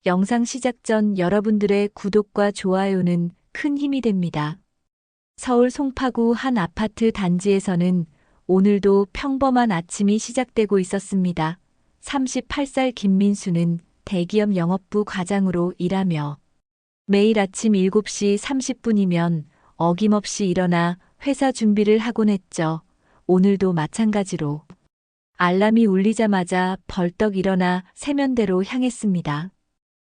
영상 시작 전 여러분들의 구독과 좋아요는 큰 힘이 됩니다. 서울 송파구 한 아파트 단지에서는 오늘도 평범한 아침이 시작되고 있었습니다. 38살 김민수는 대기업 영업부 과장으로 일하며 매일 아침 7시 30분이면 어김없이 일어나 회사 준비를 하곤 했죠. 오늘도 마찬가지로 알람이 울리자마자 벌떡 일어나 세면대로 향했습니다.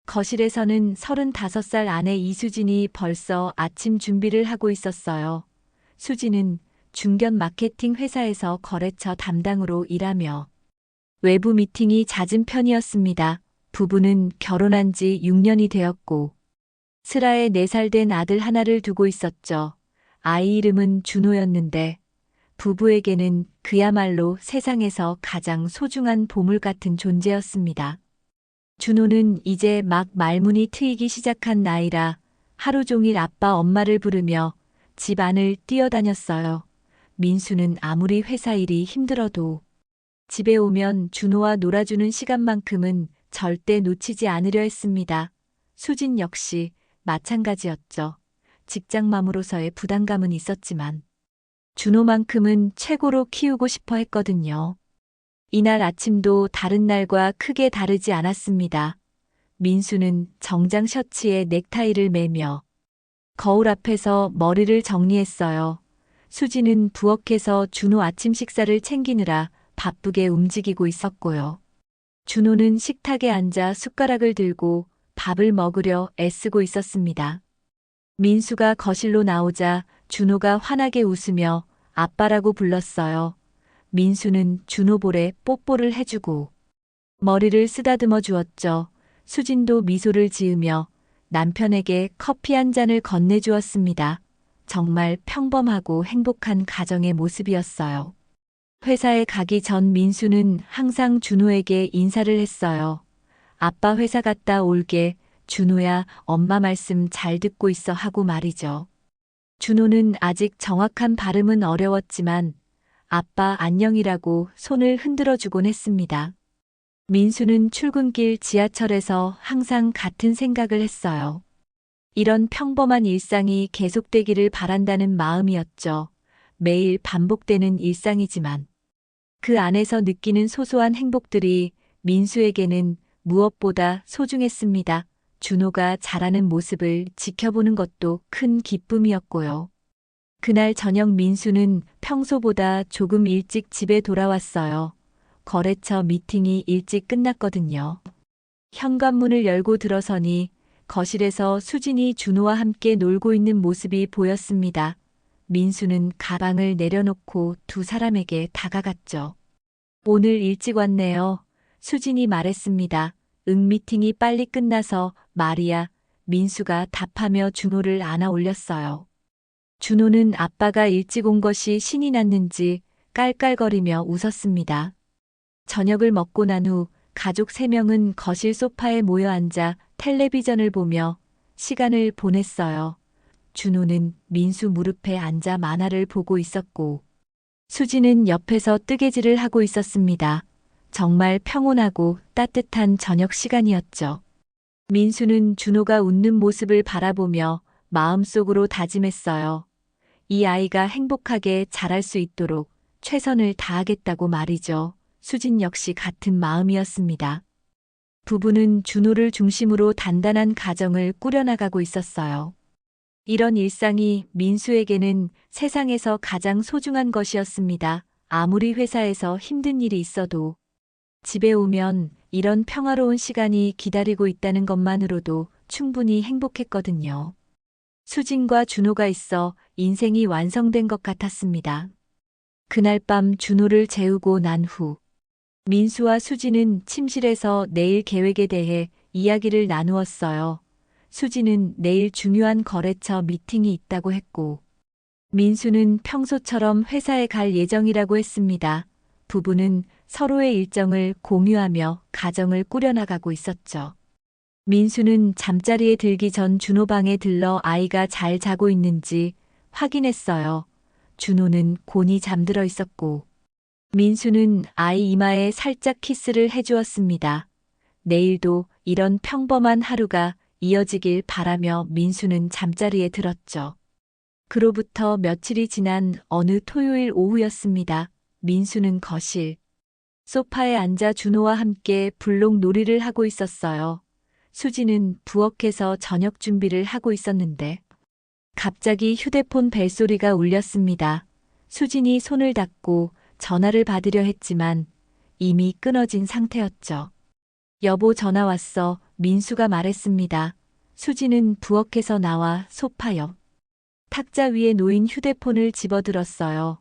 거실에서는 35살 아내 이수진이 벌써 아침 준비를 하고 있었어요. 수진은 중견 마케팅 회사에서 거래처 담당으로 일하며 외부 미팅이 잦은 편이었습니다. 부부는 결혼한 지 6년이 되었고 슬아에 4살 된 아들 하나를 두고 있었죠. 아이 이름은 준호였는데 부부에게는 그야말로 세상에서 가장 소중한 보물 같은 존재였습니다. 준호는 이제 막 말문이 트이기 시작한 나이라 하루 종일 아빠 엄마를 부르며 집 안을 뛰어다녔어요. 민수는 아무리 회사 일이 힘들어도 집에 오면 준호와 놀아주는 시간만큼은 절대 놓치지 않으려 했습니다. 수진 역시 마찬가지였죠. 직장맘으로서의 부담감은 있었지만 준호만큼은 최고로 키우고 싶어 했거든요. 이날 아침도 다른 날과 크게 다르지 않았습니다. 민수는 정장 셔츠에 넥타이를 매며 거울 앞에서 머리를 정리했어요. 수지는 부엌에서 준호 아침 식사를 챙기느라 바쁘게 움직이고 있었고요. 준호는 식탁에 앉아 숟가락을 들고 밥을 먹으려 애쓰고 있었습니다. 민수가 거실로 나오자 준호가 환하게 웃으며 아빠라고 불렀어요. 민수는 준호 볼에 뽀뽀를 해주고 머리를 쓰다듬어 주었죠. 수진도 미소를 지으며 남편에게 커피 한 잔을 건네주었습니다. 정말 평범하고 행복한 가정의 모습이었어요. 회사에 가기 전 민수는 항상 준호에게 인사를 했어요. 아빠 회사 갔다 올게. 준호야, 엄마 말씀 잘 듣고 있어 하고 말이죠. 준호는 아직 정확한 발음은 어려웠지만 아빠 안녕이라고 손을 흔들어 주곤 했습니다. 민수는 출근길 지하철에서 항상 같은 생각을 했어요. 이런 평범한 일상이 계속되기를 바란다는 마음이었죠. 매일 반복되는 일상이지만 그 안에서 느끼는 소소한 행복들이 민수에게는 무엇보다 소중했습니다. 준호가 자라는 모습을 지켜보는 것도 큰 기쁨이었고요. 그날 저녁 민수는 평소보다 조금 일찍 집에 돌아왔어요. 거래처 미팅이 일찍 끝났거든요. 현관문을 열고 들어서니 거실에서 수진이 준호와 함께 놀고 있는 모습이 보였습니다. 민수는 가방을 내려놓고 두 사람에게 다가갔죠. 오늘 일찍 왔네요. 수진이 말했습니다. 응, 미팅이 빨리 끝나서 말이야. 민수가 답하며 준호를 안아 올렸어요. 준호는 아빠가 일찍 온 것이 신이 났는지 깔깔거리며 웃었습니다. 저녁을 먹고 난 후 가족 3명은 거실 소파에 모여 앉아 텔레비전을 보며 시간을 보냈어요. 준호는 민수 무릎에 앉아 만화를 보고 있었고 수지는 옆에서 뜨개질을 하고 있었습니다. 정말 평온하고 따뜻한 저녁 시간이었죠. 민수는 준호가 웃는 모습을 바라보며 마음속으로 다짐했어요. 이 아이가 행복하게 자랄 수 있도록 최선을 다하겠다고 말이죠. 수진 역시 같은 마음이었습니다. 부부는 준호를 중심으로 단단한 가정을 꾸려나가고 있었어요. 이런 일상이 민수에게는 세상에서 가장 소중한 것이었습니다. 아무리 회사에서 힘든 일이 있어도 집에 오면 이런 평화로운 시간이 기다리고 있다는 것만으로도 충분히 행복했거든요. 수진과 준호가 있어 인생이 완성된 것 같았습니다. 그날 밤 준호를 재우고 난 후 민수와 수진은 침실에서 내일 계획에 대해 이야기를 나누었어요. 수진은 내일 중요한 거래처 미팅이 있다고 했고 민수는 평소처럼 회사에 갈 예정이라고 했습니다. 부부는 서로의 일정을 공유하며 가정을 꾸려나가고 있었죠. 민수는 잠자리에 들기 전 준호 방에 들러 아이가 잘 자고 있는지 확인했어요. 준호는 곤히 잠들어 있었고 민수는 아이 이마에 살짝 키스를 해주었습니다. 내일도 이런 평범한 하루가 이어지길 바라며 민수는 잠자리에 들었죠. 그로부터 며칠이 지난 어느 토요일 오후였습니다. 민수는 거실 소파에 앉아 준호와 함께 블록 놀이를 하고 있었어요. 수지는 부엌에서 저녁 준비를 하고 있었는데 갑자기 휴대폰 벨소리가 울렸습니다. 수진이 손을 닫고 전화를 받으려 했지만 이미 끊어진 상태였죠. 여보, 전화 왔어. 민수가 말했습니다. 수지는 부엌에서 나와 소파 옆 탁자 위에 놓인 휴대폰을 집어들었어요.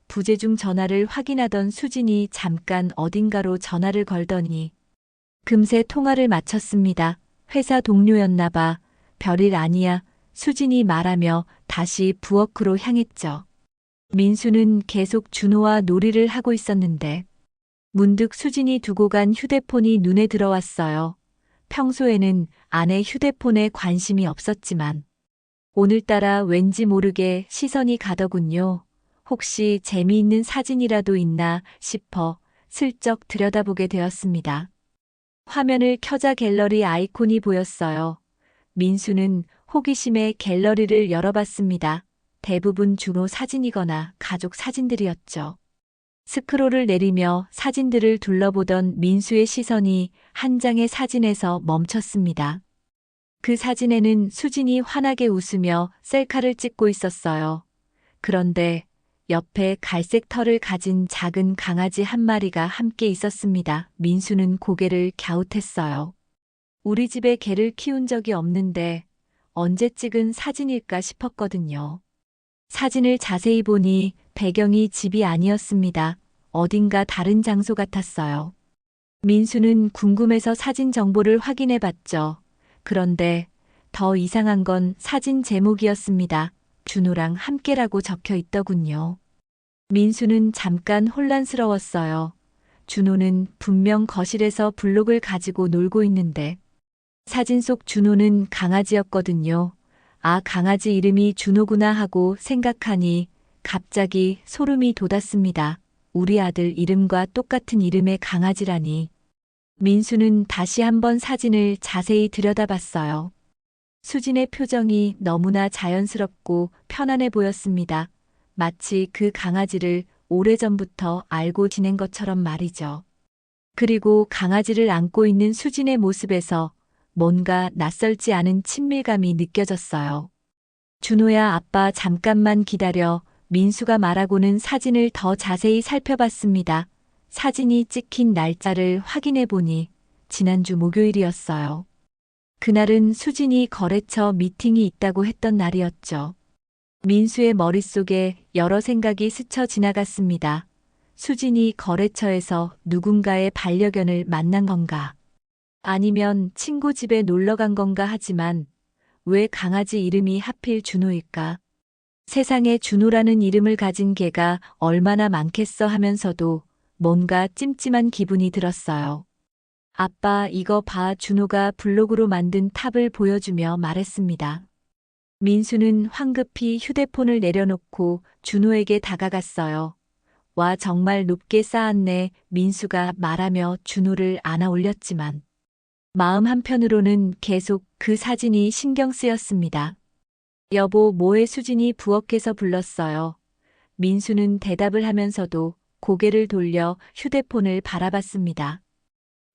부재중 전화를 확인하던 수진이 잠깐 어딘가로 전화를 걸더니 금세 통화를 마쳤습니다. 회사 동료였나 봐. 별일 아니야. 수진이 말하며 다시 부엌으로 향했죠. 민수는 계속 준호와 놀이를 하고 있었는데 문득 수진이 두고 간 휴대폰이 눈에 들어왔어요. 평소에는 아내 휴대폰에 관심이 없었지만 오늘따라 왠지 모르게 시선이 가더군요. 혹시 재미있는 사진이라도 있나 싶어 슬쩍 들여다보게 되었습니다. 화면을 켜자 갤러리 아이콘이 보였어요. 민수는 호기심에 갤러리를 열어봤습니다. 대부분 준호 사진이거나 가족 사진들이었죠. 스크롤을 내리며 사진들을 둘러보던 민수의 시선이 한 장의 사진에서 멈췄습니다. 그 사진에는 수진이 환하게 웃으며 셀카를 찍고 있었어요. 그런데 옆에 갈색 털을 가진 작은 강아지 한 마리가 함께 있었습니다. 민수는 고개를 갸웃했어요. 우리 집에 개를 키운 적이 없는데 언제 찍은 사진일까 싶었거든요. 사진을 자세히 보니 배경이 집이 아니었습니다. 어딘가 다른 장소 같았어요. 민수는 궁금해서 사진 정보를 확인해 봤죠. 그런데 더 이상한 건 사진 제목이었습니다. 준호랑 함께라고 적혀 있더군요. 민수는 잠깐 혼란스러웠어요. 준호는 분명 거실에서 블록을 가지고 놀고 있는데 사진 속 준호는 강아지였거든요. 아, 강아지 이름이 준호구나 하고 생각하니 갑자기 소름이 돋았습니다. 우리 아들 이름과 똑같은 이름의 강아지라니. 민수는 다시 한번 사진을 자세히 들여다봤어요. 수진의 표정이 너무나 자연스럽고 편안해 보였습니다. 마치 그 강아지를 오래전부터 알고 지낸 것처럼 말이죠. 그리고 강아지를 안고 있는 수진의 모습에서 뭔가 낯설지 않은 친밀감이 느껴졌어요. 준호야, 아빠 잠깐만 기다려. 민수가 말하고는 사진을 더 자세히 살펴봤습니다. 사진이 찍힌 날짜를 확인해 보니 지난주 목요일이었어요. 그날은 수진이 거래처 미팅이 있다고 했던 날이었죠. 민수의 머릿속에 여러 생각이 스쳐 지나갔습니다. 수진이 거래처에서 누군가의 반려견을 만난 건가? 아니면 친구 집에 놀러 간 건가 하지만 왜 강아지 이름이 하필 준호일까? 세상에 준호라는 이름을 가진 개가 얼마나 많겠어 하면서도 뭔가 찜찜한 기분이 들었어요. 아빠, 이거 봐. 준호가 블록으로 만든 탑을 보여주며 말했습니다. 민수는 황급히 휴대폰을 내려놓고 준호에게 다가갔어요. 와, 정말 높게 쌓았네. 민수가 말하며 준호를 안아 올렸지만 마음 한편으로는 계속 그 사진이 신경 쓰였습니다. 여보, 뭐해? 수진이 부엌에서 불렀어요. 민수는 대답을 하면서도 고개를 돌려 휴대폰을 바라봤습니다.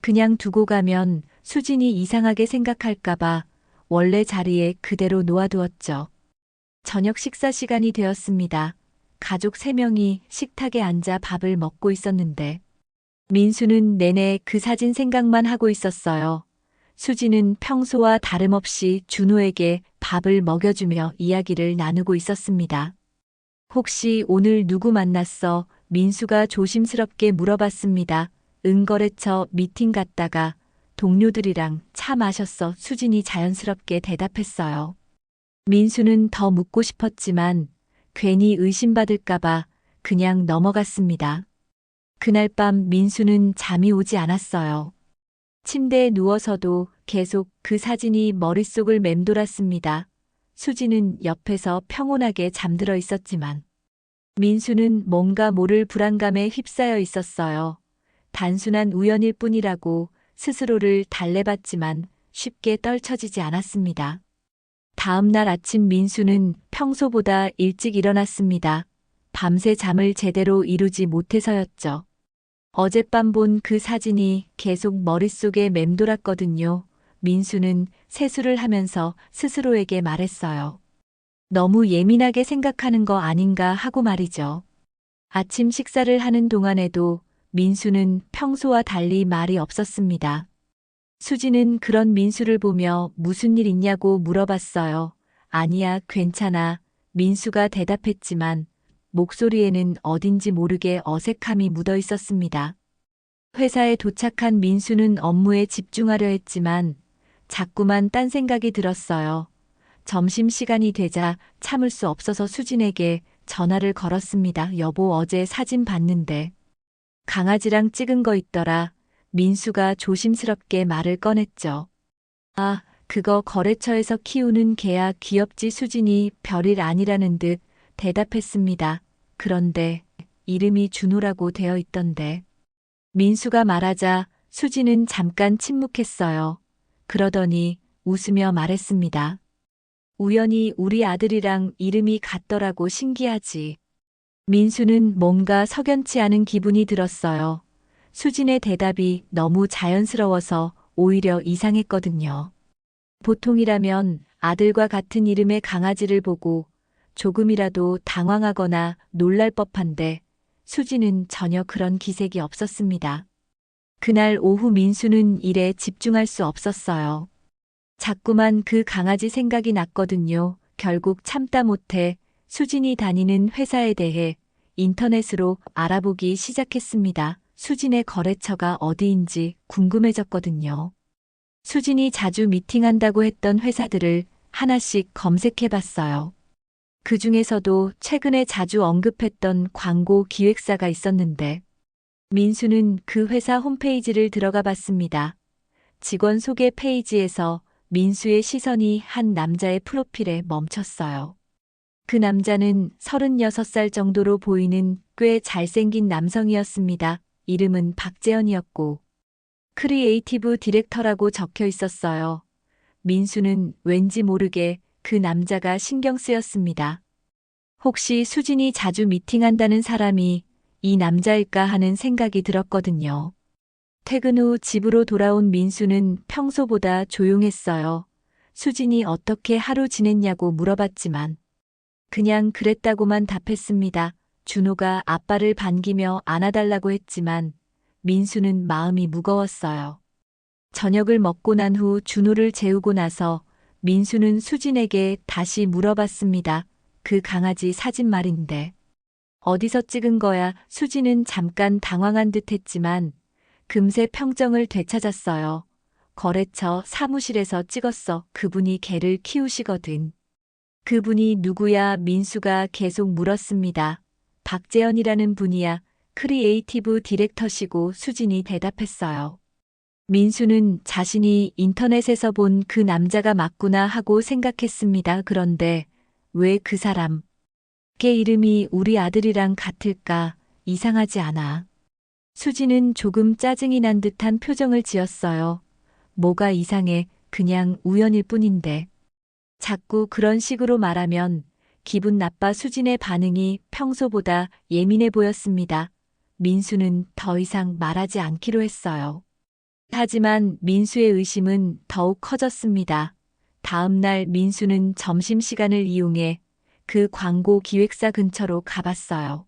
그냥 두고 가면 수진이 이상하게 생각할까봐 원래 자리에 그대로 놓아두었죠. 저녁 식사 시간이 되었습니다. 가족 3명이 식탁에 앉아 밥을 먹고 있었는데 민수는 내내 그 사진 생각만 하고 있었어요. 수지는 평소와 다름없이 준호에게 밥을 먹여주며 이야기를 나누고 있었습니다. 혹시 오늘 누구 만났어? 민수가 조심스럽게 물어봤습니다. 거래처 미팅 갔다가 동료들이랑 차 마셨어. 수진이 자연스럽게 대답했어요. 민수는 더 묻고 싶었지만 괜히 의심받을까봐 그냥 넘어갔습니다. 그날 밤 민수는 잠이 오지 않았어요. 침대에 누워서도 계속 그 사진이 머릿속을 맴돌았습니다. 수지는 옆에서 평온하게 잠들어 있었지만 민수는 뭔가 모를 불안감에 휩싸여 있었어요. 단순한 우연일 뿐이라고 스스로를 달래봤지만 쉽게 떨쳐지지 않았습니다. 다음 날 아침 민수는 평소보다 일찍 일어났습니다. 밤새 잠을 제대로 이루지 못해서였죠. 어젯밤 본 그 사진이 계속 머릿속에 맴돌았거든요. 민수는 세수를 하면서 스스로에게 말했어요. 너무 예민하게 생각하는 거 아닌가 하고 말이죠. 아침 식사를 하는 동안에도 민수는 평소와 달리 말이 없었습니다. 수지는 그런 민수를 보며 무슨 일 있냐고 물어봤어요. 아니야, 괜찮아. 민수가 대답했지만 목소리에는 어딘지 모르게 어색함이 묻어 있었습니다. 회사에 도착한 민수는 업무에 집중하려 했지만 자꾸만 딴 생각이 들었어요. 점심시간이 되자 참을 수 없어서 수진에게 전화를 걸었습니다. 여보, 어제 사진 봤는데 강아지랑 찍은 거 있더라. 민수가 조심스럽게 말을 꺼냈죠. 아, 그거 거래처에서 키우는 개야. 귀엽지? 수진이 별일 아니라는 듯 대답했습니다. 그런데 이름이 준호라고 되어 있던데. 민수가 말하자 수진은 잠깐 침묵했어요. 그러더니 웃으며 말했습니다. 우연히 우리 아들이랑 이름이 같더라고. 신기하지. 민수는 뭔가 석연치 않은 기분이 들었어요. 수진의 대답이 너무 자연스러워서 오히려 이상했거든요. 보통이라면 아들과 같은 이름의 강아지를 보고 조금이라도 당황하거나 놀랄 법한데 수진은 전혀 그런 기색이 없었습니다. 그날 오후 민수는 일에 집중할 수 없었어요. 자꾸만 그 강아지 생각이 났거든요. 결국 참다 못해 수진이 다니는 회사에 대해 인터넷으로 알아보기 시작했습니다. 수진의 거래처가 어디인지 궁금해졌거든요. 수진이 자주 미팅한다고 했던 회사들을 하나씩 검색해 봤어요. 그 중에서도 최근에 자주 언급했던 광고 기획사가 있었는데 민수는 그 회사 홈페이지를 들어가 봤습니다. 직원 소개 페이지에서 민수의 시선이 한 남자의 프로필에 멈췄어요. 그 남자는 36살 정도로 보이는 꽤 잘생긴 남성이었습니다. 이름은 박재현이었고 크리에이티브 디렉터라고 적혀 있었어요. 민수는 왠지 모르게 그 남자가 신경 쓰였습니다. 혹시 수진이 자주 미팅한다는 사람이 이 남자일까 하는 생각이 들었거든요. 퇴근 후 집으로 돌아온 민수는 평소보다 조용했어요. 수진이 어떻게 하루 지냈냐고 물어봤지만 그냥 그랬다고만 답했습니다. 준호가 아빠를 반기며 안아달라고 했지만 민수는 마음이 무거웠어요. 저녁을 먹고 난 후 준호를 재우고 나서 민수는 수진에게 다시 물어봤습니다. 그 강아지 사진 말인데 어디서 찍은 거야? 수진은 잠깐 당황한 듯 했지만 금세 평정을 되찾았어요. 거래처 사무실에서 찍었어. 그분이 개를 키우시거든. 그분이 누구야? 민수가 계속 물었습니다. 박재현이라는 분이야. 크리에이티브 디렉터시고. 수진이 대답했어요. 민수는 자신이 인터넷에서 본 그 남자가 맞구나 하고 생각했습니다. 그런데 왜 그 사람? 걔 이름이 우리 아들이랑 같을까? 이상하지 않아. 수진은 조금 짜증이 난 듯한 표정을 지었어요. 뭐가 이상해? 그냥 우연일 뿐인데. 자꾸 그런 식으로 말하면 기분 나빠. 수진의 반응이 평소보다 예민해 보였습니다. 민수는 더 이상 말하지 않기로 했어요. 하지만 민수의 의심은 더욱 커졌습니다. 다음 날 민수는 점심시간을 이용해 그 광고 기획사 근처로 가봤어요.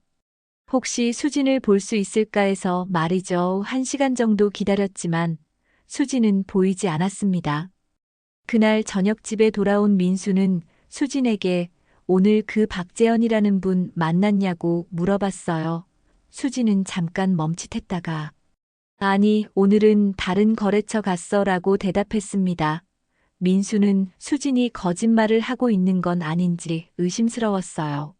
혹시 수진을 볼 수 있을까 해서 말이죠. 1시간 정도 기다렸지만 수진은 보이지 않았습니다. 그날 저녁 집에 돌아온 민수는 수진에게 오늘 그 박재현이라는 분 만났냐고 물어봤어요. 수진은 잠깐 멈칫했다가 아니, 오늘은 다른 거래처 갔어 라고 대답했습니다. 민수는 수진이 거짓말을 하고 있는 건 아닌지 의심스러웠어요.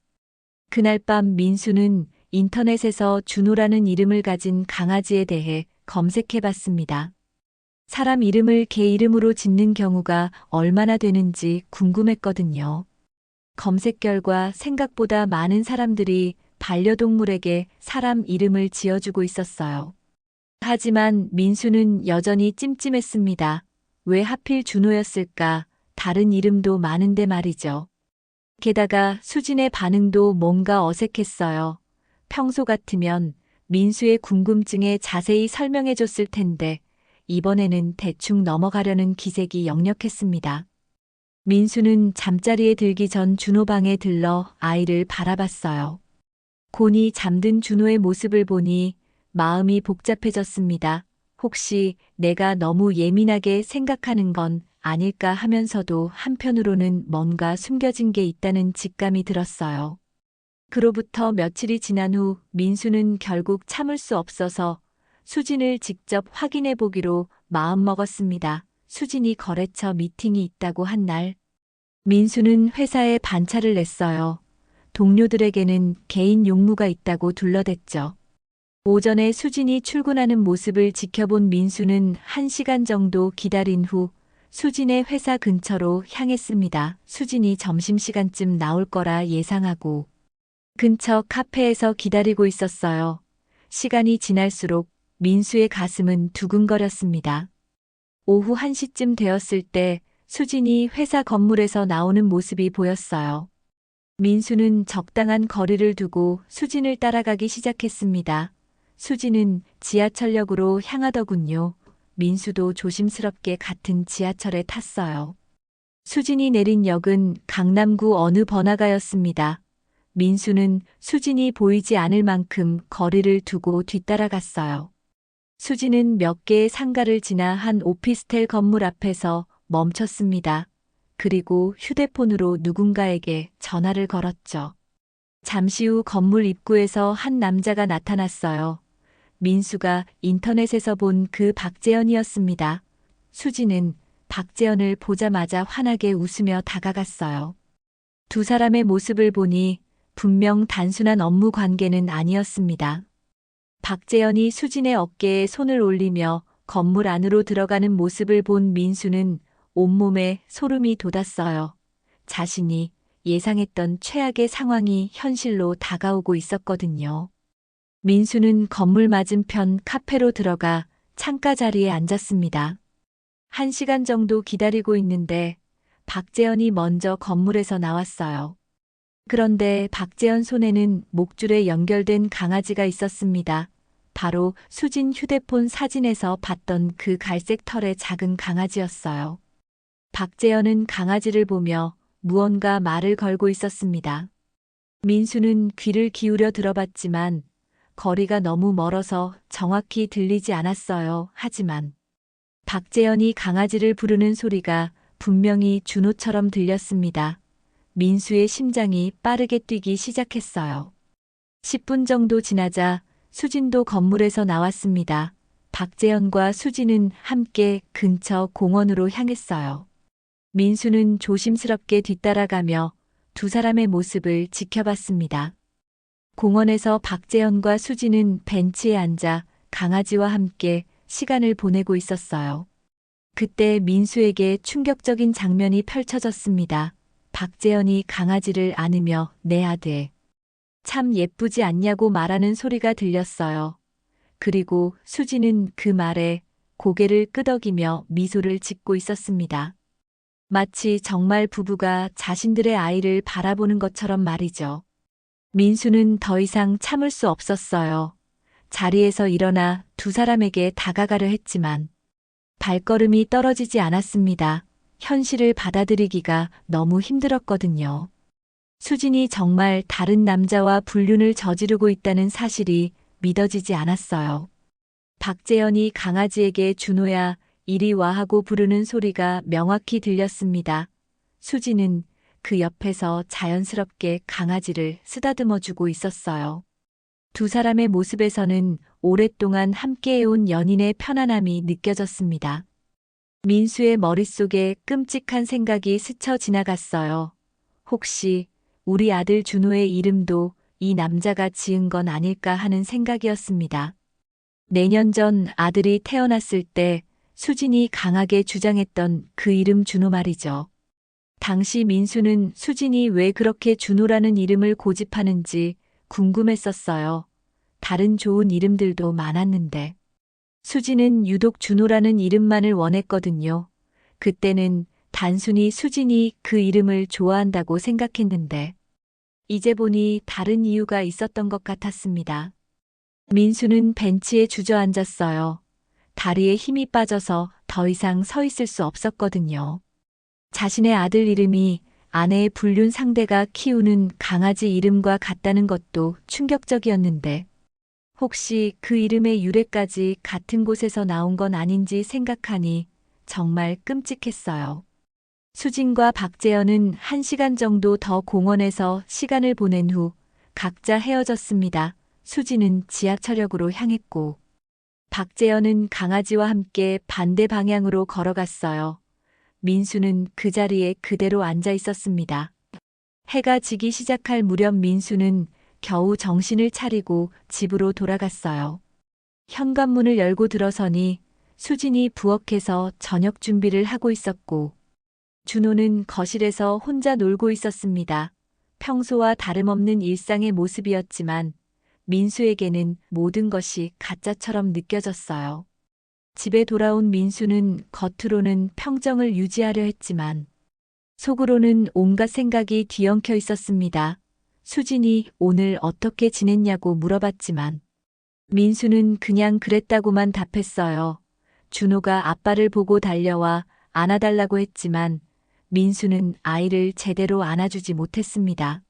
그날 밤 민수는 인터넷에서 준호라는 이름을 가진 강아지에 대해 검색해 봤습니다. 사람 이름을 개 이름으로 짓는 경우가 얼마나 되는지 궁금했거든요. 검색 결과 생각보다 많은 사람들이 반려동물에게 사람 이름을 지어주고 있었어요. 하지만 민수는 여전히 찜찜했습니다. 왜 하필 준호였을까? 다른 이름도 많은데 말이죠. 게다가 수진의 반응도 뭔가 어색했어요. 평소 같으면 민수의 궁금증에 자세히 설명해줬을 텐데 이번에는 대충 넘어가려는 기색이 역력했습니다. 민수는 잠자리에 들기 전 준호 방에 들러 아이를 바라봤어요. 곤히 잠든 준호의 모습을 보니 마음이 복잡해졌습니다. 혹시 내가 너무 예민하게 생각하는 건 아닐까 하면서도 한편으로는 뭔가 숨겨진 게 있다는 직감이 들었어요. 그로부터 며칠이 지난 후 민수는 결국 참을 수 없어서 수진을 직접 확인해 보기로 마음먹었습니다. 수진이 거래처 미팅이 있다고 한 날, 민수는 회사에 반차를 냈어요. 동료들에게는 개인 용무가 있다고 둘러댔죠. 오전에 수진이 출근하는 모습을 지켜본 민수는 1시간 정도 기다린 후 수진의 회사 근처로 향했습니다. 수진이 점심시간쯤 나올 거라 예상하고 근처 카페에서 기다리고 있었어요. 시간이 지날수록 민수의 가슴은 두근거렸습니다. 오후 1시쯤 되었을 때 수진이 회사 건물에서 나오는 모습이 보였어요. 민수는 적당한 거리를 두고 수진을 따라가기 시작했습니다. 수진은 지하철역으로 향하더군요. 민수도 조심스럽게 같은 지하철에 탔어요. 수진이 내린 역은 강남구 어느 번화가였습니다. 민수는 수진이 보이지 않을 만큼 거리를 두고 뒤따라갔어요. 수진은 몇 개의 상가를 지나 한 오피스텔 건물 앞에서 멈췄습니다. 그리고 휴대폰으로 누군가에게 전화를 걸었죠. 잠시 후 건물 입구에서 한 남자가 나타났어요. 민수가 인터넷에서 본 그 박재현이었습니다. 수진은 박재현을 보자마자 환하게 웃으며 다가갔어요. 두 사람의 모습을 보니 분명 단순한 업무 관계는 아니었습니다. 박재현이 수진의 어깨에 손을 올리며 건물 안으로 들어가는 모습을 본 민수는 온몸에 소름이 돋았어요. 자신이 예상했던 최악의 상황이 현실로 다가오고 있었거든요. 민수는 건물 맞은편 카페로 들어가 창가 자리에 앉았습니다. 1시간 정도 기다리고 있는데 박재현이 먼저 건물에서 나왔어요. 그런데 박재현 손에는 목줄에 연결된 강아지가 있었습니다. 바로 수진 휴대폰 사진에서 봤던 그 갈색 털의 작은 강아지였어요. 박재현은 강아지를 보며 무언가 말을 걸고 있었습니다. 민수는 귀를 기울여 들어봤지만 거리가 너무 멀어서 정확히 들리지 않았어요. 하지만 박재현이 강아지를 부르는 소리가 분명히 준호처럼 들렸습니다. 민수의 심장이 빠르게 뛰기 시작했어요. 10분 정도 지나자 수진도 건물에서 나왔습니다. 박재현과 수진은 함께 근처 공원으로 향했어요. 민수는 조심스럽게 뒤따라가며 두 사람의 모습을 지켜봤습니다. 공원에서 박재현과 수진은 벤치에 앉아 강아지와 함께 시간을 보내고 있었어요. 그때 민수에게 충격적인 장면이 펼쳐졌습니다. 박재현이 강아지를 안으며 내 아들, 참 예쁘지 않냐고 말하는 소리가 들렸어요. 그리고 수진은 그 말에 고개를 끄덕이며 미소를 짓고 있었습니다. 마치 정말 부부가 자신들의 아이를 바라보는 것처럼 말이죠. 민수는 더 이상 참을 수 없었어요. 자리에서 일어나 두 사람에게 다가가려 했지만 발걸음이 떨어지지 않았습니다. 현실을 받아들이기가 너무 힘들었거든요. 수진이 정말 다른 남자와 불륜을 저지르고 있다는 사실이 믿어지지 않았어요. 박재현이 강아지에게 준호야, 이리 와 하고 부르는 소리가 명확히 들렸습니다. 수진은 그 옆에서 자연스럽게 강아지를 쓰다듬어주고 있었어요. 두 사람의 모습에서는 오랫동안 함께해온 연인의 편안함이 느껴졌습니다. 민수의 머릿속에 끔찍한 생각이 스쳐 지나갔어요. 혹시 우리 아들 준호의 이름도 이 남자가 지은 건 아닐까 하는 생각이었습니다. 내년 전 아들이 태어났을 때 수진이 강하게 주장했던 그 이름 준호 말이죠. 당시 민수는 수진이 왜 그렇게 준호라는 이름을 고집하는지 궁금했었어요. 다른 좋은 이름들도 많았는데. 수지는 유독 준호라는 이름만을 원했거든요. 그때는 단순히 수진이 그 이름을 좋아한다고 생각했는데, 이제 보니 다른 이유가 있었던 것 같았습니다. 민수는 벤치에 주저앉았어요. 다리에 힘이 빠져서 더 이상 서 있을 수 없었거든요. 자신의 아들 이름이 아내의 불륜 상대가 키우는 강아지 이름과 같다는 것도 충격적이었는데, 혹시 그 이름의 유래까지 같은 곳에서 나온 건 아닌지 생각하니 정말 끔찍했어요. 수진과 박재현은 1시간 정도 더 공원에서 시간을 보낸 후 각자 헤어졌습니다. 수진은 지하철역으로 향했고, 박재현은 강아지와 함께 반대 방향으로 걸어갔어요. 민수는 그 자리에 그대로 앉아 있었습니다. 해가 지기 시작할 무렵 민수는 겨우 정신을 차리고 집으로 돌아갔어요. 현관문을 열고 들어서니 수진이 부엌에서 저녁 준비를 하고 있었고, 준호는 거실에서 혼자 놀고 있었습니다. 평소와 다름없는 일상의 모습이었지만 민수에게는 모든 것이 가짜처럼 느껴졌어요. 집에 돌아온 민수는 겉으로는 평정을 유지하려 했지만 속으로는 온갖 생각이 뒤엉켜 있었습니다. 수진이 오늘 어떻게 지냈냐고 물어봤지만 민수는 그냥 그랬다고만 답했어요. 준호가 아빠를 보고 달려와 안아달라고 했지만 민수는 아이를 제대로 안아주지 못했습니다.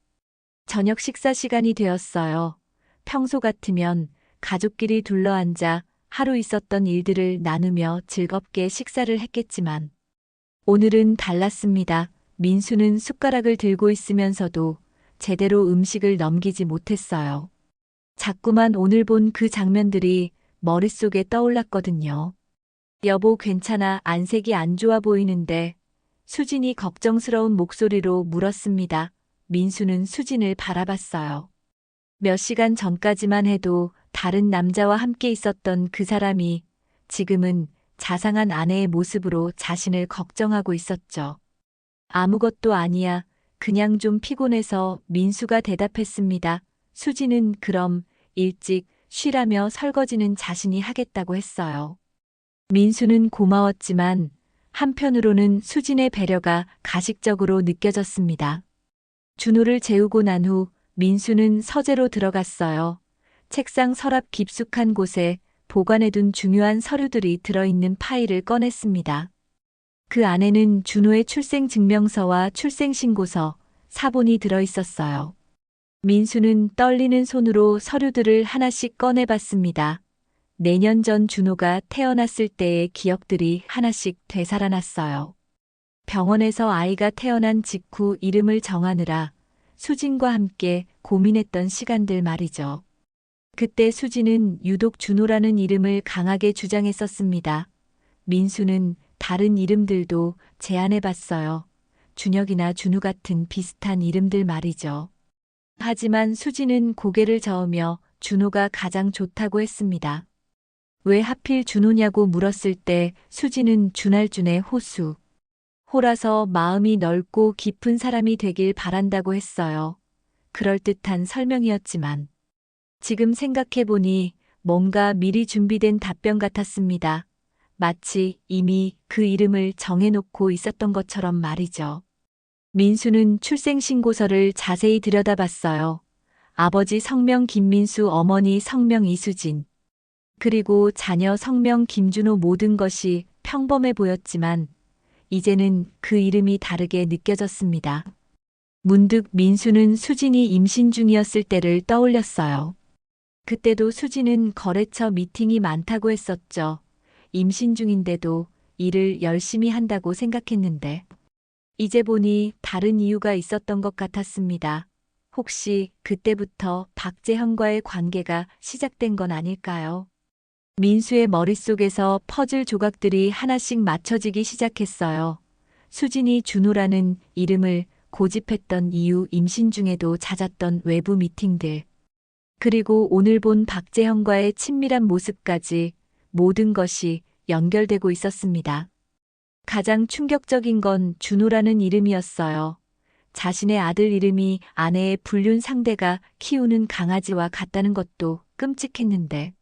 저녁 식사 시간이 되었어요. 평소 같으면 가족끼리 둘러앉아 하루 있었던 일들을 나누며 즐겁게 식사를 했겠지만 오늘은 달랐습니다. 민수는 숟가락을 들고 있으면서도 제대로 음식을 넘기지 못했어요. 자꾸만 오늘 본 그 장면들이 머릿속에 떠올랐거든요. 여보 괜찮아, 안색이 안 좋아 보이는데. 수진이 걱정스러운 목소리로 물었습니다. 민수는 수진을 바라봤어요. 몇 시간 전까지만 해도 다른 남자와 함께 있었던 그 사람이 지금은 자상한 아내의 모습으로 자신을 걱정하고 있었죠. 아무것도 아니야. 그냥 좀 피곤해서. 민수가 대답했습니다. 수진은 그럼 일찍 쉬라며 설거지는 자신이 하겠다고 했어요. 민수는 고마웠지만 한편으로는 수진의 배려가 가식적으로 느껴졌습니다. 준호를 재우고 난 후 민수는 서재로 들어갔어요. 책상 서랍 깊숙한 곳에 보관해둔 중요한 서류들이 들어있는 파일을 꺼냈습니다. 그 안에는 준호의 출생증명서와 출생신고서, 사본이 들어있었어요. 민수는 떨리는 손으로 서류들을 하나씩 꺼내봤습니다. 내년 전 준호가 태어났을 때의 기억들이 하나씩 되살아났어요. 병원에서 아이가 태어난 직후 이름을 정하느라 수진과 함께 고민했던 시간들 말이죠. 그때 수진은 유독 준호라는 이름을 강하게 주장했었습니다. 민수는 다른 이름들도 제안해봤어요. 준혁이나 준우 같은 비슷한 이름들 말이죠. 하지만 수진은 고개를 저으며 준호가 가장 좋다고 했습니다. 왜 하필 준호냐고 물었을 때 수진은 준할준의 호수. 호라서 마음이 넓고 깊은 사람이 되길 바란다고 했어요. 그럴듯한 설명이었지만 지금 생각해보니 뭔가 미리 준비된 답변 같았습니다. 마치 이미 그 이름을 정해놓고 있었던 것처럼 말이죠. 민수는 출생신고서를 자세히 들여다봤어요. 아버지 성명 김민수, 어머니 성명 이수진. 그리고 자녀 성명 김준호. 모든 것이 평범해 보였지만 이제는 그 이름이 다르게 느껴졌습니다. 문득 민수는 수진이 임신 중이었을 때를 떠올렸어요. 그때도 수진은 거래처 미팅이 많다고 했었죠. 임신 중인데도 일을 열심히 한다고 생각했는데 이제 보니 다른 이유가 있었던 것 같았습니다. 혹시 그때부터 박재현과의 관계가 시작된 건 아닐까요? 민수의 머릿속에서 퍼즐 조각들이 하나씩 맞춰지기 시작했어요. 수진이 준호라는 이름을 고집했던 이유, 임신 중에도 잦았던 외부 미팅들, 그리고 오늘 본 박재현과의 친밀한 모습까지 모든 것이 연결되고 있었습니다. 가장 충격적인 건 준호라는 이름이었어요. 자신의 아들 이름이 아내의 불륜 상대가 키우는 강아지와 같다는 것도 끔찍했는데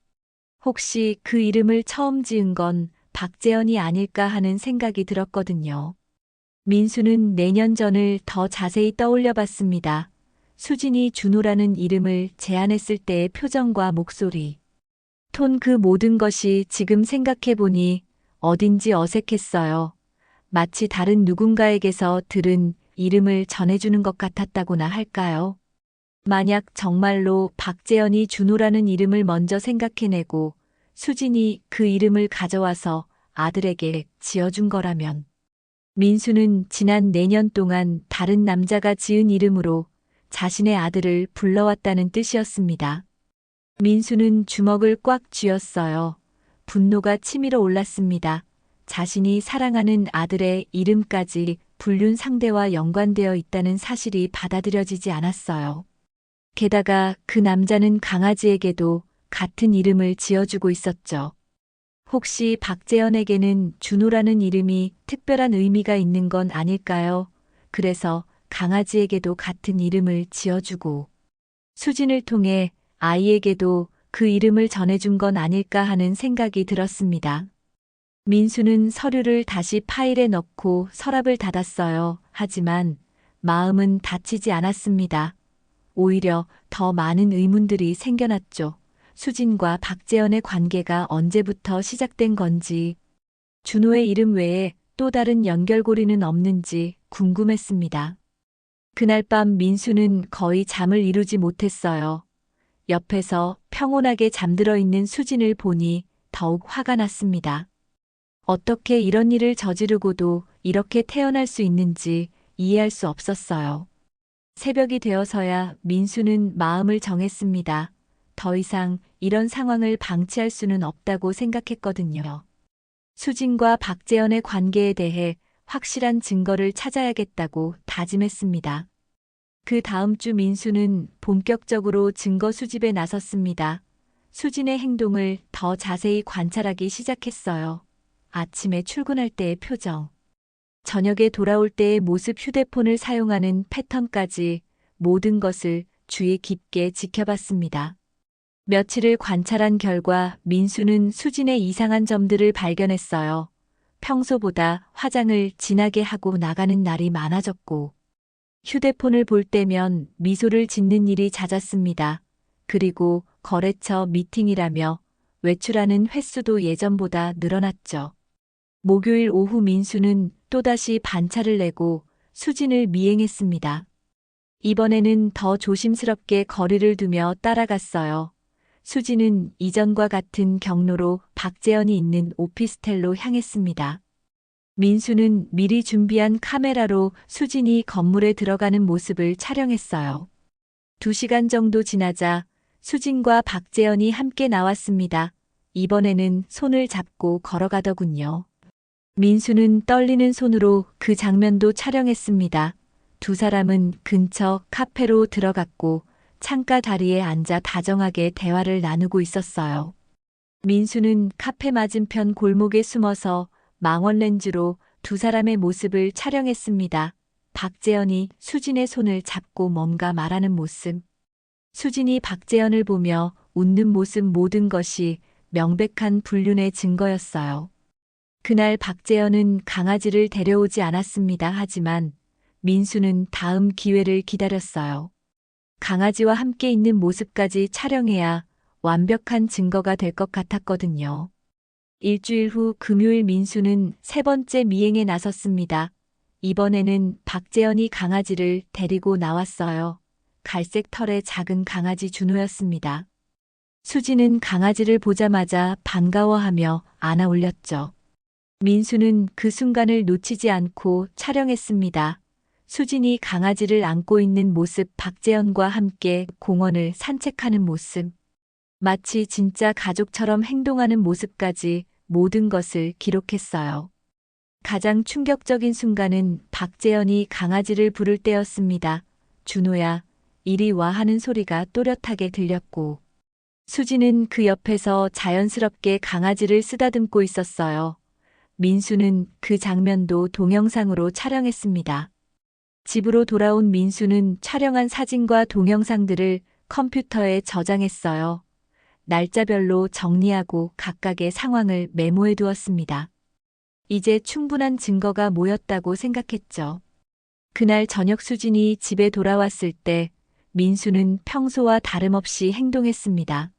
혹시 그 이름을 처음 지은 건 박재현이 아닐까 하는 생각이 들었거든요. 민수는 내년 전을 더 자세히 떠올려 봤습니다. 수진이 준호라는 이름을 제안했을 때의 표정과 목소리, 톤 그 모든 것이 지금 생각해보니 어딘지 어색했어요. 마치 다른 누군가에게서 들은 이름을 전해주는 것 같았다고나 할까요? 만약 정말로 박재현이 준호라는 이름을 먼저 생각해내고 수진이 그 이름을 가져와서 아들에게 지어준 거라면 민수는 지난 내년 동안 다른 남자가 지은 이름으로 자신의 아들을 불러왔다는 뜻이었습니다. 민수는 주먹을 꽉 쥐었어요. 분노가 치밀어 올랐습니다. 자신이 사랑하는 아들의 이름까지 불륜 상대와 연관되어 있다는 사실이 받아들여지지 않았어요. 게다가 그 남자는 강아지에게도 같은 이름을 지어주고 있었죠. 혹시 박재현에게는 준호라는 이름이 특별한 의미가 있는 건 아닐까요? 그래서 강아지에게도 같은 이름을 지어주고 수진을 통해 아이에게도 그 이름을 전해준 건 아닐까 하는 생각이 들었습니다. 민수는 서류를 다시 파일에 넣고 서랍을 닫았어요. 하지만 마음은 다치지 않았습니다. 오히려 더 많은 의문들이 생겨났죠. 수진과 박재현의 관계가 언제부터 시작된 건지, 준호의 이름 외에 또 다른 연결고리는 없는지 궁금했습니다. 그날 밤 민수는 거의 잠을 이루지 못했어요. 옆에서 평온하게 잠들어 있는 수진을 보니 더욱 화가 났습니다. 어떻게 이런 일을 저지르고도 이렇게 태어날 수 있는지 이해할 수 없었어요. 새벽이 되어서야 민수는 마음을 정했습니다. 더 이상 이런 상황을 방치할 수는 없다고 생각했거든요. 수진과 박재현의 관계에 대해 확실한 증거를 찾아야겠다고 다짐했습니다. 그 다음 주 민수는 본격적으로 증거 수집에 나섰습니다. 수진의 행동을 더 자세히 관찰하기 시작했어요. 아침에 출근할 때의 표정, 저녁에 돌아올 때의 모습, 휴대폰을 사용하는 패턴까지 모든 것을 주의 깊게 지켜봤습니다. 며칠을 관찰한 결과 민수는 수진의 이상한 점들을 발견했어요. 평소보다 화장을 진하게 하고 나가는 날이 많아졌고, 휴대폰을 볼 때면 미소를 짓는 일이 잦았습니다. 그리고 거래처 미팅이라며 외출하는 횟수도 예전보다 늘어났죠. 목요일 오후 민수는 또다시 반차를 내고 수진을 미행했습니다. 이번에는 더 조심스럽게 거리를 두며 따라갔어요. 수진은 이전과 같은 경로로 박재현이 있는 오피스텔로 향했습니다. 민수는 미리 준비한 카메라로 수진이 건물에 들어가는 모습을 촬영했어요. 2시간 정도 지나자 수진과 박재현이 함께 나왔습니다. 이번에는 손을 잡고 걸어가더군요. 민수는 떨리는 손으로 그 장면도 촬영했습니다. 두 사람은 근처 카페로 들어갔고 창가 다리에 앉아 다정하게 대화를 나누고 있었어요. 민수는 카페 맞은편 골목에 숨어서 망원 렌즈로 두 사람의 모습을 촬영했습니다. 박재현이 수진의 손을 잡고 뭔가 말하는 모습. 수진이 박재현을 보며 웃는 모습, 모든 것이 명백한 불륜의 증거였어요. 그날 박재현은 강아지를 데려오지 않았습니다. 하지만 민수는 다음 기회를 기다렸어요. 강아지와 함께 있는 모습까지 촬영해야 완벽한 증거가 될 것 같았거든요. 일주일 후 금요일 민수는 세 번째 미행에 나섰습니다. 이번에는 박재현이 강아지를 데리고 나왔어요. 갈색 털의 작은 강아지 준호였습니다. 수지는 강아지를 보자마자 반가워하며 안아 올렸죠. 민수는 그 순간을 놓치지 않고 촬영했습니다. 수진이 강아지를 안고 있는 모습, 박재현과 함께 공원을 산책하는 모습, 마치 진짜 가족처럼 행동하는 모습까지 모든 것을 기록했어요. 가장 충격적인 순간은 박재현이 강아지를 부를 때였습니다. 준호야, 이리 와 하는 소리가 또렷하게 들렸고, 수지는 그 옆에서 자연스럽게 강아지를 쓰다듬고 있었어요. 민수는 그 장면도 동영상으로 촬영했습니다. 집으로 돌아온 민수는 촬영한 사진과 동영상들을 컴퓨터에 저장했어요. 날짜별로 정리하고 각각의 상황을 메모해 두었습니다. 이제 충분한 증거가 모였다고 생각했죠. 그날 저녁 수진이 집에 돌아왔을 때 민수는 평소와 다름없이 행동했습니다.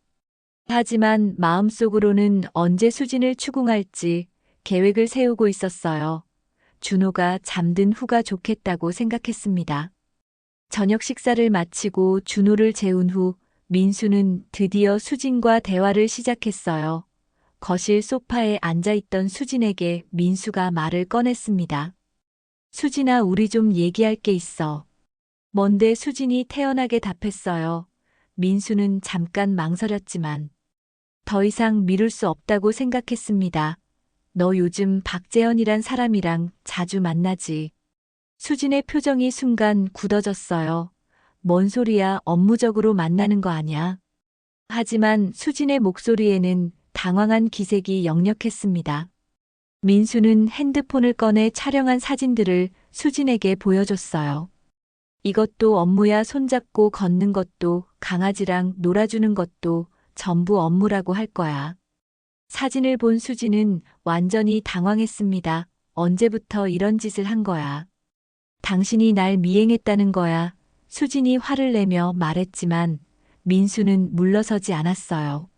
하지만 마음속으로는 언제 수진을 추궁할지 계획을 세우고 있었어요. 준호가 잠든 후가 좋겠다고 생각했습니다. 저녁 식사를 마치고 준호를 재운 후 민수는 드디어 수진과 대화를 시작했어요. 거실 소파에 앉아있던 수진에게 민수가 말을 꺼냈습니다. 수진아, 우리 좀 얘기할 게 있어. 뭔데? 수진이 태연하게 답했어요. 민수는 잠깐 망설였지만 더 이상 미룰 수 없다고 생각했습니다. 너 요즘 박재현이란 사람이랑 자주 만나지? 수진의 표정이 순간 굳어졌어요. 뭔 소리야, 업무적으로 만나는 거 아냐? 하지만 수진의 목소리에는 당황한 기색이 역력했습니다. 민수는 핸드폰을 꺼내 촬영한 사진들을 수진에게 보여줬어요. 이것도 업무야. 손잡고 걷는 것도 강아지랑 놀아주는 것도 전부 업무라고 할 거야. 사진을 본 수진은 완전히 당황했습니다. 언제부터 이런 짓을 한 거야? 당신이 날 미행했다는 거야. 수진이 화를 내며 말했지만 민수는 물러서지 않았어요.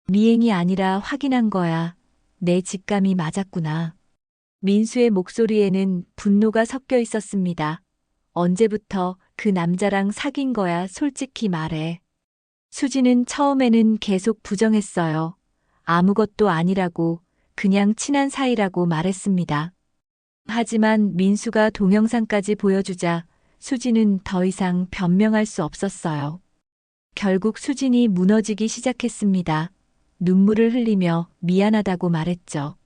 미행이 아니라 확인한 거야. 내 직감이 맞았구나. 민수의 목소리에는 분노가 섞여 있었습니다. 언제부터 그 남자랑 사귄 거야? 솔직히 말해. 수진은 처음에는 계속 부정했어요. 아무것도 아니라고, 그냥 친한 사이라고 말했습니다. 하지만 민수가 동영상까지 보여주자 수진은 더 이상 변명할 수 없었어요. 결국 수진이 무너지기 시작했습니다. 눈물을 흘리며 미안하다고 말했죠.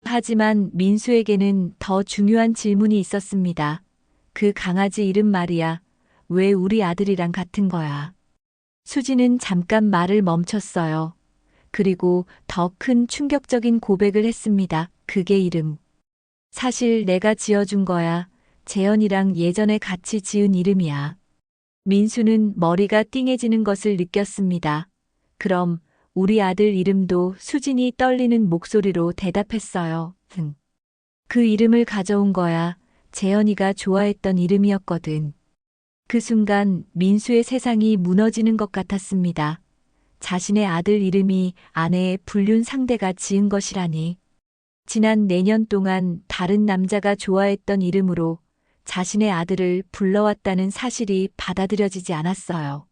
하지만 민수에게는 더 중요한 질문이 있었습니다. 그 강아지 이름 말이야. 왜 우리 아들이랑 같은 거야? 수진은 잠깐 말을 멈췄어요. 그리고 더 큰 충격적인 고백을 했습니다. 그게 이름. 사실 내가 지어준 거야. 재현이랑 예전에 같이 지은 이름이야. 민수는 머리가 띵해지는 것을 느꼈습니다. 그럼 우리 아들 이름도? 수진이 떨리는 목소리로 대답했어요. 그 이름을 가져온 거야. 재현이가 좋아했던 이름이었거든. 그 순간 민수의 세상이 무너지는 것 같았습니다. 자신의 아들 이름이 아내의 불륜 상대가 지은 것이라니. 지난 내년 동안 다른 남자가 좋아했던 이름으로 자신의 아들을 불러왔다는 사실이 받아들여지지 않았어요.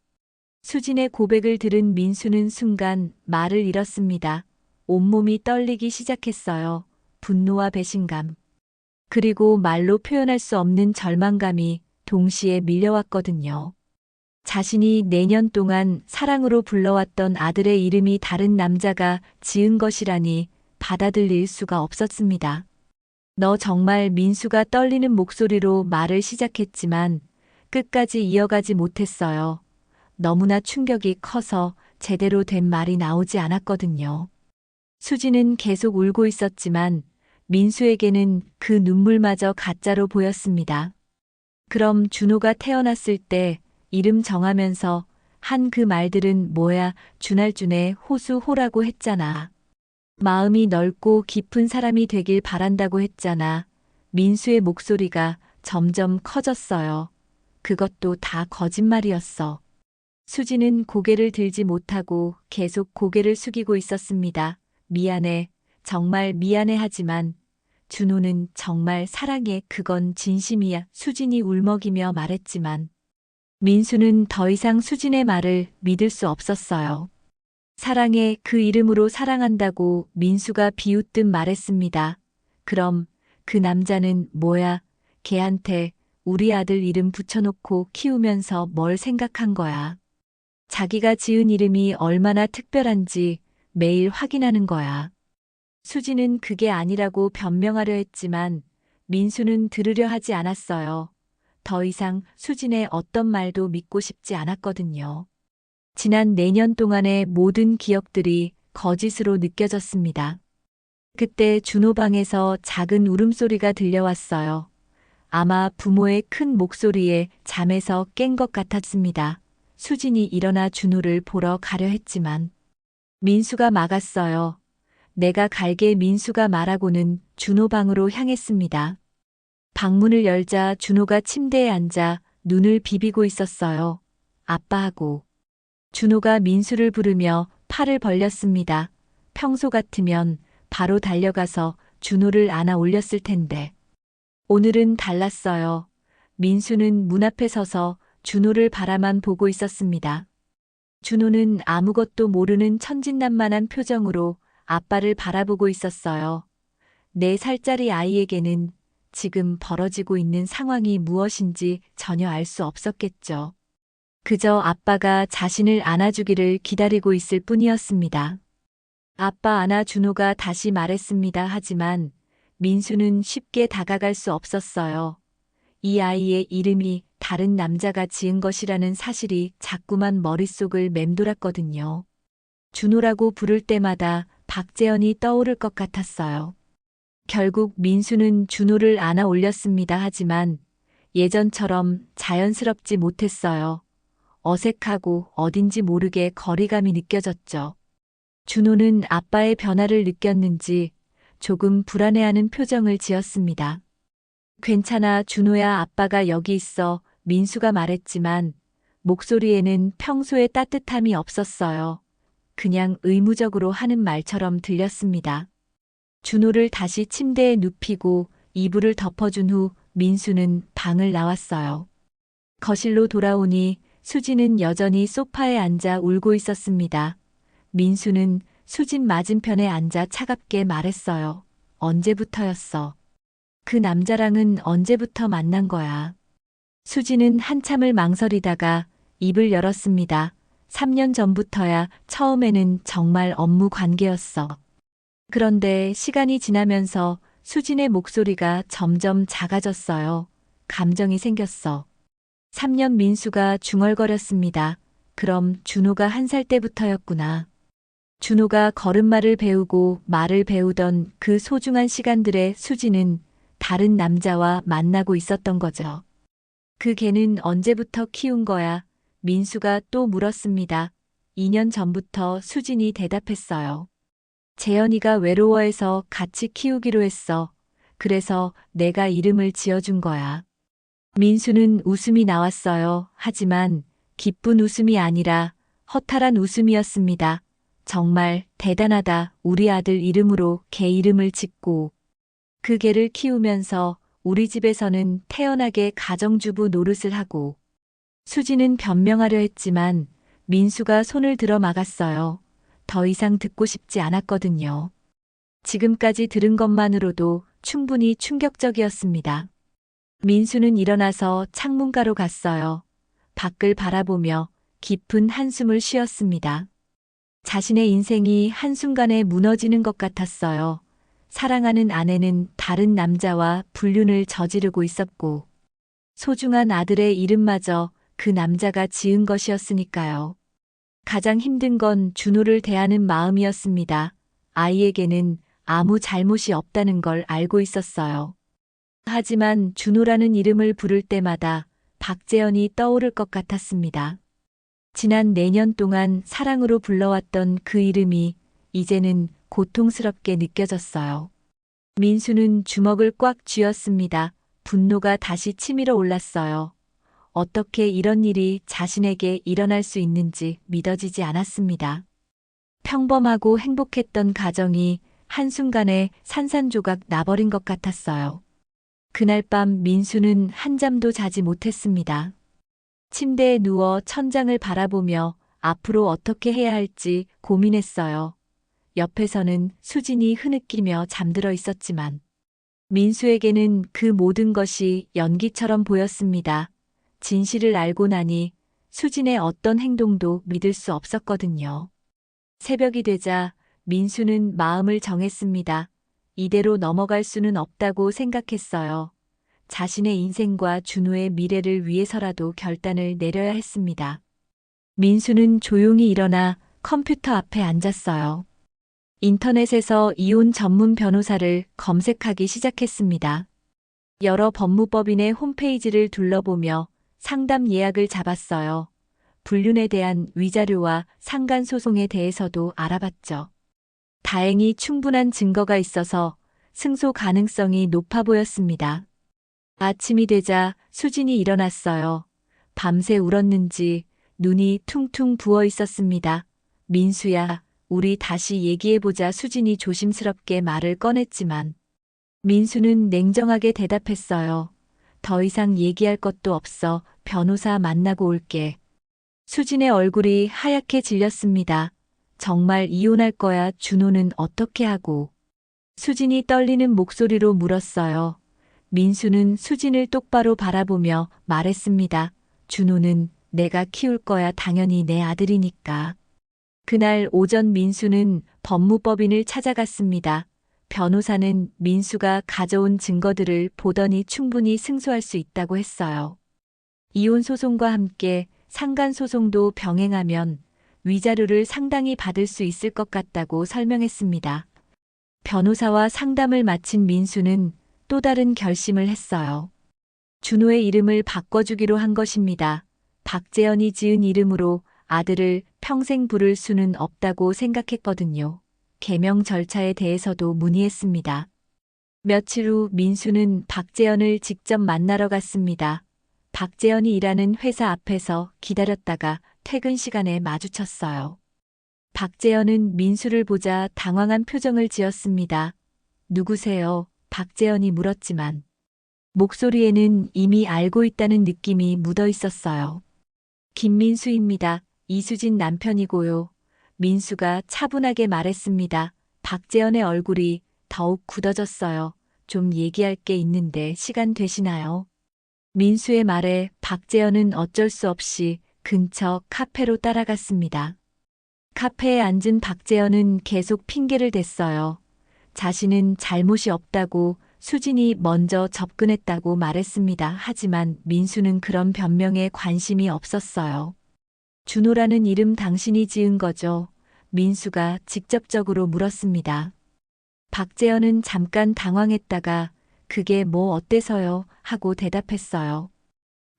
수진의 고백을 들은 민수는 순간 말을 잃었습니다. 온몸이 떨리기 시작했어요. 분노와 배신감. 그리고 말로 표현할 수 없는 절망감이 동시에 밀려왔거든요. 자신이 내년 동안 사랑으로 불러왔던 아들의 이름이 다른 남자가 지은 것이라니 받아들일 수가 없었습니다. 너 정말? 민수가 떨리는 목소리로 말을 시작했지만 끝까지 이어가지 못했어요. 너무나 충격이 커서 제대로 된 말이 나오지 않았거든요. 수지는 계속 울고 있었지만 민수에게는 그 눈물마저 가짜로 보였습니다. 그럼 준호가 태어났을 때 이름 정하면서 한 그 말들은 뭐야? 준할준의 호수호라고 했잖아. 마음이 넓고 깊은 사람이 되길 바란다고 했잖아. 민수의 목소리가 점점 커졌어요. 그것도 다 거짓말이었어. 수지는 고개를 들지 못하고 계속 고개를 숙이고 있었습니다. 미안해. 정말 미안해. 하지만 준호는 정말 사랑해. 그건 진심이야. 수진이 울먹이며 말했지만 민수는 더 이상 수진의 말을 믿을 수 없었어요. 사랑해. 그 이름으로 사랑한다고 민수가 비웃듯 말했습니다. 그럼 그 남자는 뭐야? 걔한테 우리 아들 이름 붙여놓고 키우면서 뭘 생각한 거야? 자기가 지은 이름이 얼마나 특별한지 매일 확인하는 거야. 수지는 그게 아니라고 변명하려 했지만 민수는 들으려 하지 않았어요. 더 이상 수진의 어떤 말도 믿고 싶지 않았거든요. 지난 내년 동안의 모든 기억들이 거짓으로 느껴졌습니다. 그때 준호 방에서 작은 울음소리가 들려왔어요. 아마 부모의 큰 목소리에 잠에서 깬 것 같았습니다. 수진이 일어나 준호를 보러 가려 했지만 민수가 막았어요. 내가 갈게 민수가 말하고는 준호 방으로 향했습니다. 방문을 열자 준호가 침대에 앉아 눈을 비비고 있었어요. 아빠하고. 준호가 민수를 부르며 팔을 벌렸습니다. 평소 같으면 바로 달려가서 준호를 안아 올렸을 텐데. 오늘은 달랐어요. 민수는 문 앞에 서서 준호를 바라만 보고 있었습니다. 준호는 아무것도 모르는 천진난만한 표정으로 아빠를 바라보고 있었어요. 4살짜리 아이에게는 지금 벌어지고 있는 상황이 무엇인지 전혀 알 수 없었겠죠. 그저 아빠가 자신을 안아주기를 기다리고 있을 뿐이었습니다. 아빠 안아 준호가 다시 말했습니다. 하지만 민수는 쉽게 다가갈 수 없었어요. 이 아이의 이름이 다른 남자가 지은 것이라는 사실이 자꾸만 머릿속을 맴돌았거든요. 준호라고 부를 때마다 박재현이 떠오를 것 같았어요. 결국 민수는 준호를 안아 올렸습니다. 하지만 예전처럼 자연스럽지 못했어요. 어색하고 어딘지 모르게 거리감이 느껴졌죠. 준호는 아빠의 변화를 느꼈는지 조금 불안해하는 표정을 지었습니다. 괜찮아, 준호야, 아빠가 여기 있어. 민수가 말했지만 목소리에는 평소의 따뜻함이 없었어요. 그냥 의무적으로 하는 말처럼 들렸습니다. 준호를 다시 침대에 눕히고 이불을 덮어준 후 민수는 방을 나왔어요. 거실로 돌아오니 수진은 여전히 소파에 앉아 울고 있었습니다. 민수는 수진 맞은편에 앉아 차갑게 말했어요. 언제부터였어? 그 남자랑은 언제부터 만난 거야? 수진은 한참을 망설이다가 입을 열었습니다. 3년 전부터야. 처음에는 정말 업무 관계였어. 그런데 시간이 지나면서 수진의 목소리가 점점 작아졌어요. 감정이 생겼어. 3년. 민수가 중얼거렸습니다. 그럼 준호가 1살 때부터였구나. 준호가 걸음마를 배우고 말을 배우던 그 소중한 시간들에 수진은 다른 남자와 만나고 있었던 거죠. 그 개는 언제부터 키운 거야? 민수가 또 물었습니다. 2년 전부터. 수진이 대답했어요. 재현이가 외로워해서 같이 키우기로 했어. 그래서 내가 이름을 지어준 거야. 민수는 웃음이 나왔어요. 하지만 기쁜 웃음이 아니라 허탈한 웃음이었습니다. 정말 대단하다. 우리 아들 이름으로 개 이름을 짓고 그 개를 키우면서 우리 집에서는 태연하게 가정주부 노릇을 하고. 수지는 변명하려 했지만 민수가 손을 들어 막았어요. 더 이상 듣고 싶지 않았거든요. 지금까지 들은 것만으로도 충분히 충격적이었습니다. 민수는 일어나서 창문가로 갔어요. 밖을 바라보며 깊은 한숨을 쉬었습니다. 자신의 인생이 한순간에 무너지는 것 같았어요. 사랑하는 아내는 다른 남자와 불륜을 저지르고 있었고 소중한 아들의 이름마저 그 남자가 지은 것이었으니까요. 가장 힘든 건 준호를 대하는 마음이었습니다. 아이에게는 아무 잘못이 없다는 걸 알고 있었어요. 하지만 준호라는 이름을 부를 때마다 박재현이 떠오를 것 같았습니다. 지난 4년 동안 사랑으로 불러왔던 그 이름이 이제는 고통스럽게 느껴졌어요. 민수는 주먹을 꽉 쥐었습니다. 분노가 다시 치밀어 올랐어요. 어떻게 이런 일이 자신에게 일어날 수 있는지 믿어지지 않았습니다. 평범하고 행복했던 가정이 한순간에 산산조각 나버린 것 같았어요. 그날 밤 민수는 한잠도 자지 못했습니다. 침대에 누워 천장을 바라보며 앞으로 어떻게 해야 할지 고민했어요. 옆에서는 수진이 흐느끼며 잠들어 있었지만 민수에게는 그 모든 것이 연기처럼 보였습니다. 진실을 알고 나니 수진의 어떤 행동도 믿을 수 없었거든요. 새벽이 되자 민수는 마음을 정했습니다. 이대로 넘어갈 수는 없다고 생각했어요. 자신의 인생과 준호의 미래를 위해서라도 결단을 내려야 했습니다. 민수는 조용히 일어나 컴퓨터 앞에 앉았어요. 인터넷에서 이혼 전문 변호사를 검색하기 시작했습니다. 여러 법무법인의 홈페이지를 둘러보며 상담 예약을 잡았어요. 불륜에 대한 위자료와 상간소송에 대해서도 알아봤죠. 다행히 충분한 증거가 있어서 승소 가능성이 높아 보였습니다. 아침이 되자 수진이 일어났어요. 밤새 울었는지 눈이 퉁퉁 부어 있었습니다. 민수야, 우리 다시 얘기해보자. 수진이 조심스럽게 말을 꺼냈지만 민수는 냉정하게 대답했어요. 더 이상 얘기할 것도 없어. 변호사 만나고 올게. 수진의 얼굴이 하얗게 질렸습니다. 정말 이혼할 거야. 준호는 어떻게 하고? 수진이 떨리는 목소리로 물었어요. 민수는 수진을 똑바로 바라보며 말했습니다. 준호는 내가 키울 거야. 당연히 내 아들이니까. 그날 오전 민수는 법무법인을 찾아갔습니다. 변호사는 민수가 가져온 증거들을 보더니 충분히 승소할 수 있다고 했어요. 이혼 소송과 함께 상간 소송도 병행하면 위자료를 상당히 받을 수 있을 것 같다고 설명했습니다. 변호사와 상담을 마친 민수는 또 다른 결심을 했어요. 준호의 이름을 바꿔주기로 한 것입니다. 박재현이 지은 이름으로 아들을 평생 부를 수는 없다고 생각했거든요. 개명 절차에 대해서도 문의했습니다. 며칠 후 민수는 박재현을 직접 만나러 갔습니다. 박재현이 일하는 회사 앞에서 기다렸다가 퇴근 시간에 마주쳤어요. 박재현은 민수를 보자 당황한 표정을 지었습니다. 누구세요? 박재현이 물었지만 목소리에는 이미 알고 있다는 느낌이 묻어 있었어요. 김민수입니다. 이수진 남편이고요. 민수가 차분하게 말했습니다. 박재현의 얼굴이 더욱 굳어졌어요. 좀 얘기할 게 있는데 시간 되시나요? 민수의 말에 박재현은 어쩔 수 없이 근처 카페로 따라갔습니다. 카페에 앉은 박재현은 계속 핑계를 댔어요. 자신은 잘못이 없다고 수진이 먼저 접근했다고 말했습니다. 하지만 민수는 그런 변명에 관심이 없었어요. 준호라는 이름 당신이 지은 거죠? 민수가 직접적으로 물었습니다. 박재현은 잠깐 당황했다가 그게 뭐 어때서요? 하고 대답했어요.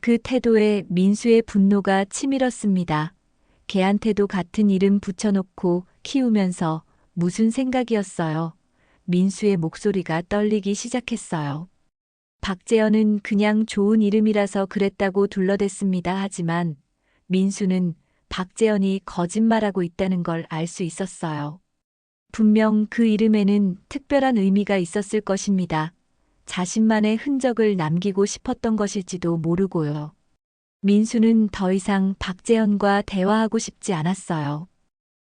그 태도에 민수의 분노가 치밀었습니다. 걔한테도 같은 이름 붙여놓고 키우면서 무슨 생각이었어요? 민수의 목소리가 떨리기 시작했어요. 박재현은 그냥 좋은 이름이라서 그랬다고 둘러댔습니다. 하지만 민수는 박재현이 거짓말하고 있다는 걸 알 수 있었어요. 분명 그 이름에는 특별한 의미가 있었을 것입니다. 자신만의 흔적을 남기고 싶었던 것일지도 모르고요. 민수는 더 이상 박재현과 대화하고 싶지 않았어요.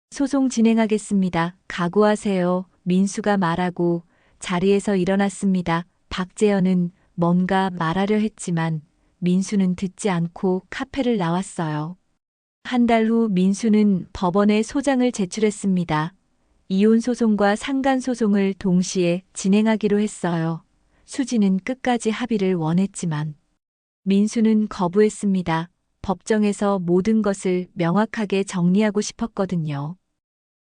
소송 진행하겠습니다. 각오하세요. 민수가 말하고 자리에서 일어났습니다. 박재현은 뭔가 말하려 했지만 민수는 듣지 않고 카페를 나왔어요. 한 달 후 민수는 법원에 소장을 제출했습니다. 이혼 소송과 상간 소송을 동시에 진행하기로 했어요. 수지는 끝까지 합의를 원했지만 민수는 거부했습니다. 법정에서 모든 것을 명확하게 정리하고 싶었거든요.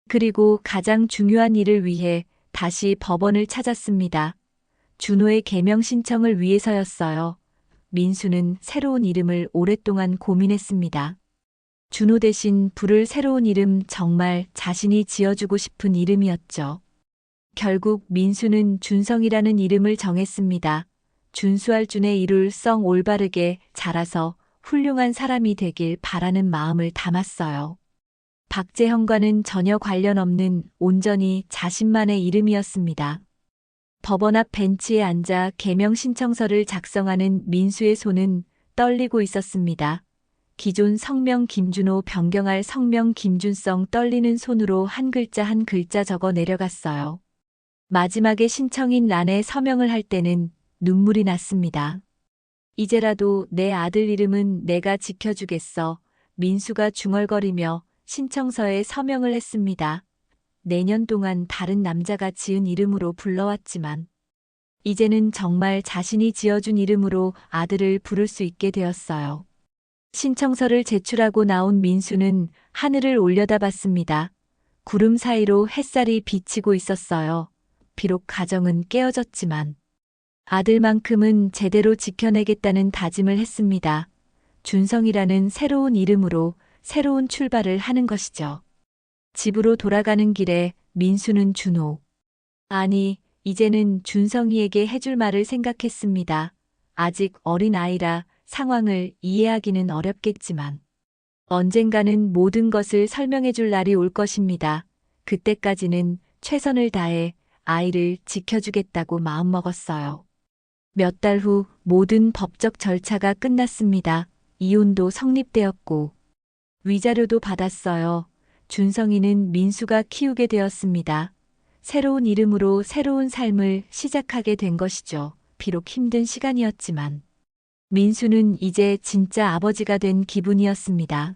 그리고 가장 중요한 일을 위해 다시 법원을 찾았습니다. 준호의 개명 신청을 위해서였어요. 민수는 새로운 이름을 오랫동안 고민했습니다. 준호 대신 부를 새로운 이름 정말 자신이 지어주고 싶은 이름이었죠. 결국 민수는 준성이라는 이름을 정했습니다. 준수할 준의 이룰 성 올바르게 자라서 훌륭한 사람이 되길 바라는 마음을 담았어요. 박재현과는 전혀 관련 없는 온전히 자신만의 이름이었습니다. 법원 앞 벤치에 앉아 개명 신청서를 작성하는 민수의 손은 떨리고 있었습니다. 기존 성명 김준호 변경할 성명 김준성 떨리는 손으로 한 글자 한 글자 적어 내려갔어요. 마지막에 신청인 란에 서명을 할 때는 눈물이 났습니다. 이제라도 내 아들 이름은 내가 지켜주겠어. 민수가 중얼거리며 신청서에 서명을 했습니다. 내년 동안 다른 남자가 지은 이름으로 불러왔지만 이제는 정말 자신이 지어준 이름으로 아들을 부를 수 있게 되었어요. 신청서를 제출하고 나온 민수는 하늘을 올려다봤습니다. 구름 사이로 햇살이 비치고 있었어요. 비록 가정은 깨어졌지만 아들만큼은 제대로 지켜내겠다는 다짐을 했습니다. 준성이라는 새로운 이름으로 새로운 출발을 하는 것이죠. 집으로 돌아가는 길에 민수는 아니, 이제는 준성이에게 해줄 말을 생각했습니다. 아직 어린 아이라 상황을 이해하기는 어렵겠지만 언젠가는 모든 것을 설명해 줄 날이 올 것입니다. 그때까지는 최선을 다해 아이를 지켜주겠다고 마음먹었어요. 몇 달 후 모든 법적 절차가 끝났습니다. 이혼도 성립되었고 위자료도 받았어요. 준성이는 민수가 키우게 되었습니다. 새로운 이름으로 새로운 삶을 시작하게 된 것이죠. 비록 힘든 시간이었지만 민수는 이제 진짜 아버지가 된 기분이었습니다.